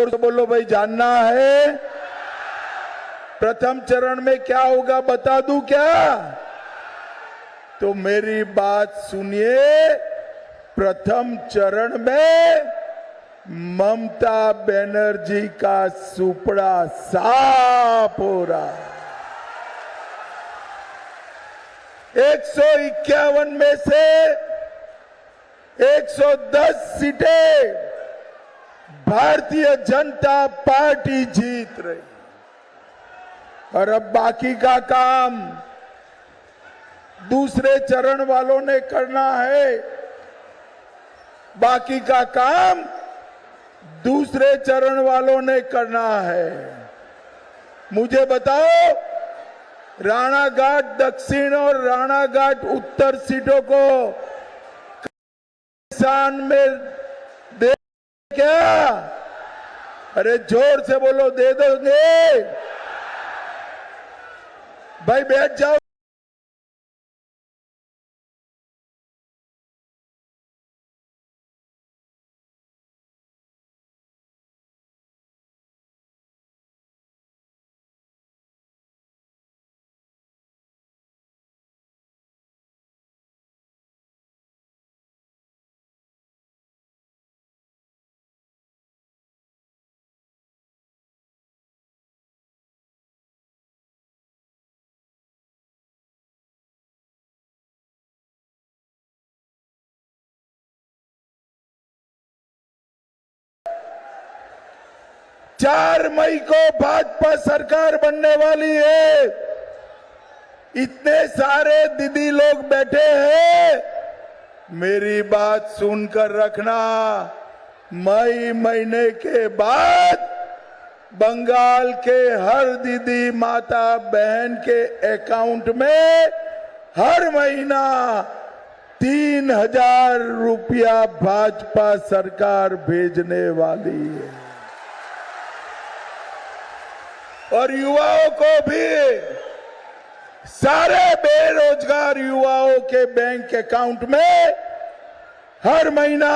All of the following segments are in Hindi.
जोर से बोलो भाई, जानना है? प्रथम चरण में क्या होगा बता दूं क्या? तो मेरी बात सुनिए। प्रथम चरण में ममता बनर्जी का सुपड़ा साफ हो रहा है। 151 में से 110 सीटें भारतीय जनता पार्टी जीत रही, और अब बाकी का काम दूसरे चरण वालों ने करना है। बाकी का काम दूसरे चरण वालों ने करना है। मुझे बताओ, राणाघाट दक्षिण और राणाघाट उत्तर सीटों को किसान में दे क्या? अरे जोर से बोलो, दे दोगे? भाई बैठ जाओ। चार मई को भाजपा सरकार बनने वाली है। इतने सारे दीदी लोग बैठे हैं, मेरी बात सुनकर रखना। मई महीने के बाद बंगाल के हर दीदी माता बहन के अकाउंट में हर महीना 3,000 रुपया भाजपा सरकार भेजने वाली है। और युवाओं को भी, सारे बेरोजगार युवाओं के बैंक अकाउंट में हर महीना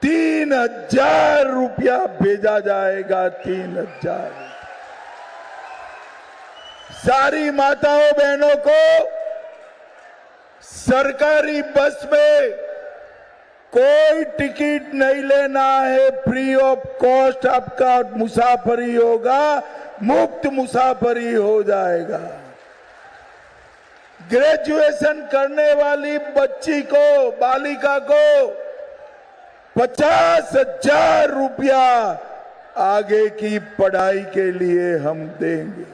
3,000 रुपया भेजा जाएगा। 3,000। सारी माताओं बहनों को सरकारी बस में कोई टिकट नहीं लेना है, फ्री ऑफ कॉस्ट आपका मुसाफरी होगा, मुफ्त मुसाफरी हो जाएगा। ग्रेजुएशन करने वाली बच्ची को, बालिका को 50,000 रुपया आगे की पढ़ाई के लिए हम देंगे।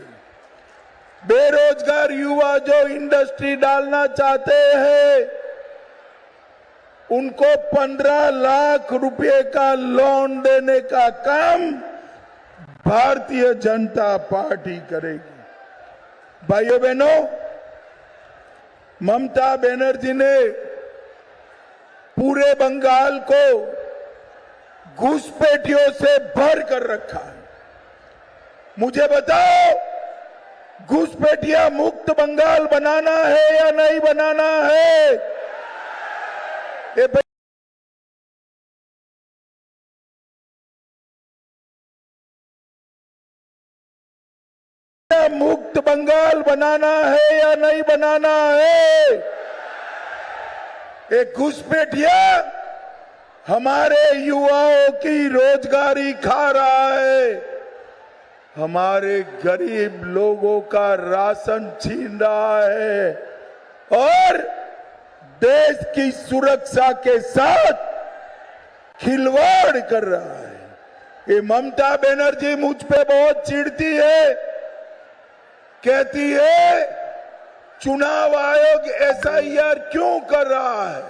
बेरोजगार युवा जो इंडस्ट्री डालना चाहते हैं, उनको 15 लाख रुपए का लोन देने का काम भारतीय जनता पार्टी करेगी। भाइयों बहनों, ममता बनर्जी ने पूरे बंगाल को घुसपैठियों से भर कर रखा है। मुझे बताओ, घुसपैठिया मुक्त बंगाल बनाना है या नहीं बनाना है? मुक्त बंगाल बनाना है या नहीं बनाना है? एक घुसपैठिया हमारे युवाओं की रोजगारी खा रहा है, हमारे गरीब लोगों का राशन छीन रहा है और देश की सुरक्षा के साथ खिलवाड़ कर रहा है। ये ममता बनर्जी मुझ पे बहुत चिढ़ती है, कहती है चुनाव आयोग SIR क्यों कर रहा है,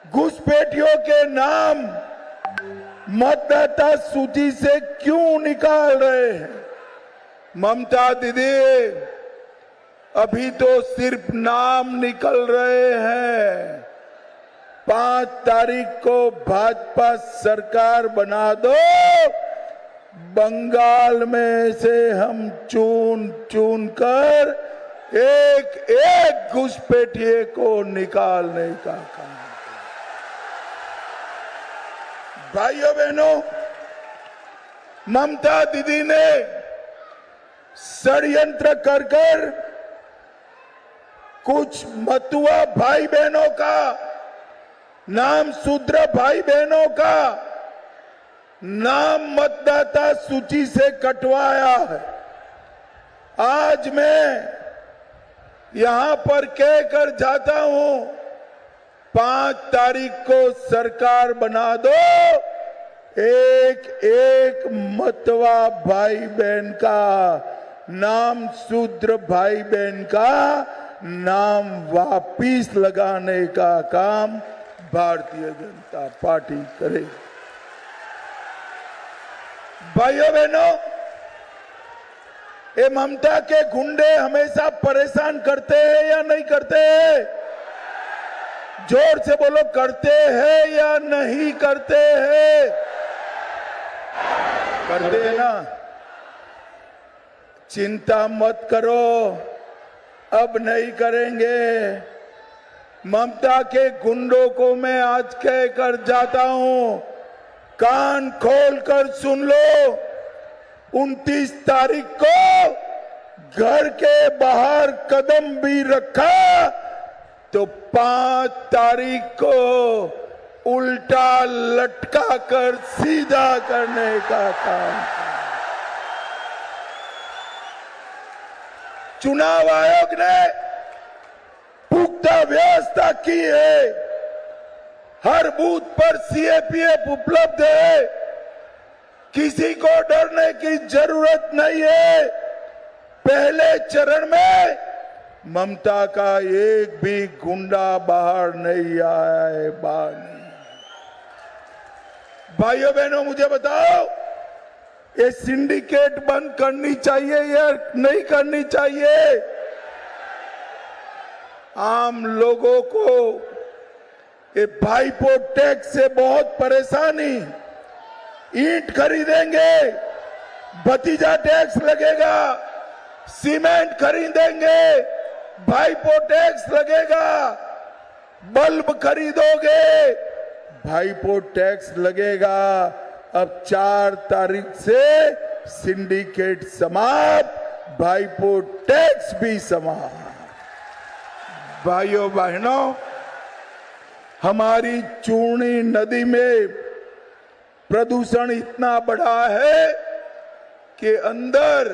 घुसपैठियों के नाम मतदाता सूची से क्यों निकाल रहे हैं। ममता दीदी, अभी तो सिर्फ नाम निकल रहे हैं। 5 तारीख को भाजपा सरकार बना दो, बंगाल में से हम चुन चुन कर एक एक घुसपैठिए को निकालने का काम। भाइयों बहनों, ममता दीदी ने षड्यंत्र कर कुछ मतुआ भाई बहनों का नाम, शूद्र भाई बहनों का नाम मतदाता सूची से कटवाया है। आज मैं यहां पर कहकर जाता हूं, 5 तारीख को सरकार बना दो, एक एक मतवा भाई बहन का नाम, शूद्र भाई बहन का नाम वापिस लगाने का काम भारतीय जनता पार्टी करे। भाइयों बहनों, ये ममता के गुंडे हमेशा परेशान करते हैं या नहीं करते हैं? जोर से बोलो, करते हैं या नहीं करते हैं? करते हैं ना? चिंता मत करो, अब नहीं करेंगे। ममता के गुंडों को मैं आज कह कर जाता हूं, कान खोलकर सुन लो, 29 तारीख को घर के बाहर कदम भी रखा तो 5 तारीख को उल्टा लटका कर सीधा करने का काम। चुनाव आयोग ने पुख्ता व्यवस्था की है, हर बूथ पर सीएपीएफ उपलब्ध है, किसी को डरने की जरूरत नहीं है। पहले चरण में ममता का एक भी गुंडा बाहर नहीं आया है, बाहर नहीं। भाइयों बहनों, मुझे बताओ, ये सिंडिकेट बंद करनी चाहिए या नहीं करनी चाहिए? आम लोगों को ये भाईपो टैक्स से बहुत परेशानी, ईंट खरीदेंगे भतीजा टैक्स लगेगा, सीमेंट खरीदेंगे भाईपो टैक्स लगेगा, बल्ब खरीदोगे भाईपो टैक्स लगेगा। अब 4 तारीख से सिंडिकेट समाप्त, भाईपो टैक्स भी समाप्त। भाइयों बहनों, हमारी चूर्णी नदी में प्रदूषण इतना बड़ा है कि अंदर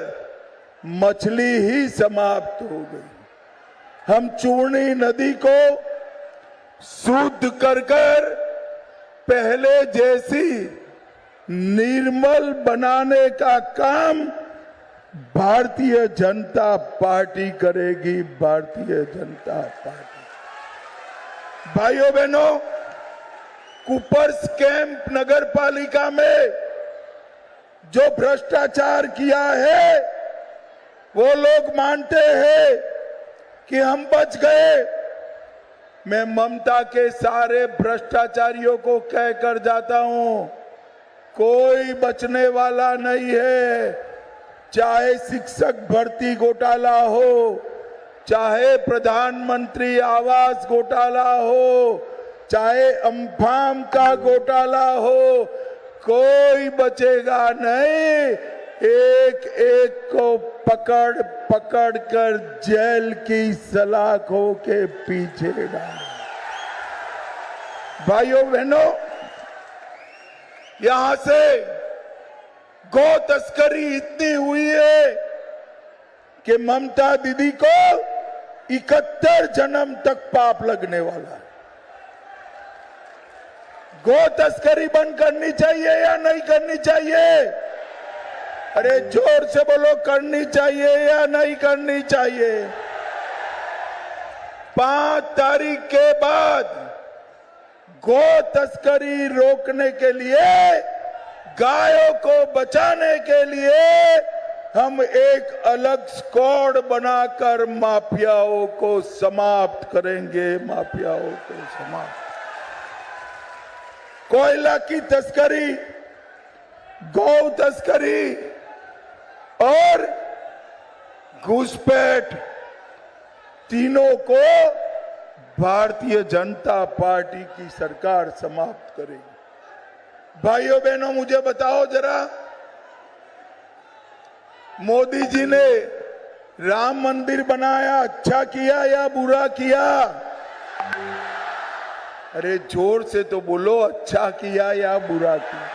मछली ही समाप्त हो गई। हम चूर्णी नदी को शुद्ध कर पहले जैसी निर्मल बनाने का काम भारतीय जनता पार्टी करेगी। भारतीय जनता पार्टी। भाइयों बहनों, कुपर्स कैंप नगर पालिका में जो भ्रष्टाचार किया है, वो लोग मानते हैं कि हम बच गए। मैं ममता के सारे भ्रष्टाचारियों को कहकर जाता हूं, कोई बचने वाला नहीं है। चाहे शिक्षक भर्ती घोटाला हो, चाहे प्रधानमंत्री आवास घोटाला हो, चाहे अम्फान का घोटाला हो, कोई बचेगा नहीं। एक एक को पकड़ पकड़ कर जेल की सलाखों के पीछे डाल। भाइयों बहनों, यहां से गौ तस्करी इतनी हुई है कि ममता दीदी को 71 जन्म तक पाप लगने वाला है। गौ तस्करी बंद करनी चाहिए या नहीं करनी चाहिए? अरे जोर से बोलो, करनी चाहिए या नहीं करनी चाहिए? 5 तारीख के बाद गौ तस्करी रोकने के लिए, गायों को बचाने के लिए हम एक अलग स्क्वाड बनाकर माफियाओं को समाप्त करेंगे। माफियाओं को समाप्त। कोयला की तस्करी, गौ तस्करी और घुसपैठ, तीनों को भारतीय जनता पार्टी की सरकार समाप्त करेगी। भाइयों बहनों, मुझे बताओ जरा, मोदी जी ने राम मंदिर बनाया, अच्छा किया या बुरा किया? अरे जोर से तो बोलो, अच्छा किया या बुरा किया?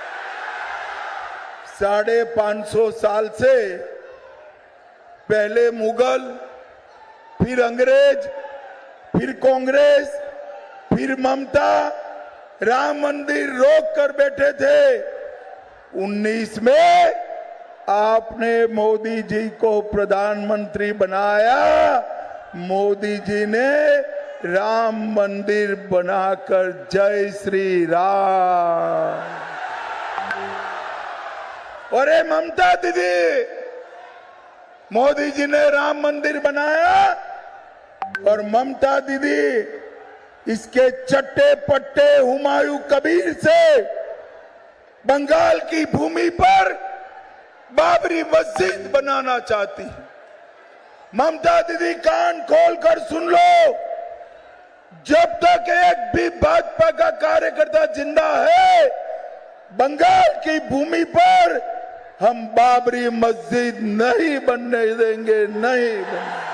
550 साल से पहले मुगल, फिर अंग्रेज, फिर कांग्रेस, फिर ममता राम मंदिर रोक कर बैठे थे। 19 में आपने मोदी जी को प्रधानमंत्री बनाया। मोदी जी ने राम मंदिर बनाकर जय श्री राम। अरे ममता दीदी, मोदी जी ने राम मंदिर बनाया और ममता दीदी इसके चट्टे पट्टे हुमायूं कबीर से बंगाल की भूमि पर बाबरी मस्जिद बनाना चाहती है। ममता दीदी कान खोलकर सुन लो, जब तक एक भी भाजपा का कार्यकर्ता जिंदा है, बंगाल की भूमि पर हम बाबरी मस्जिद नहीं बनने देंगे, नहीं बनने।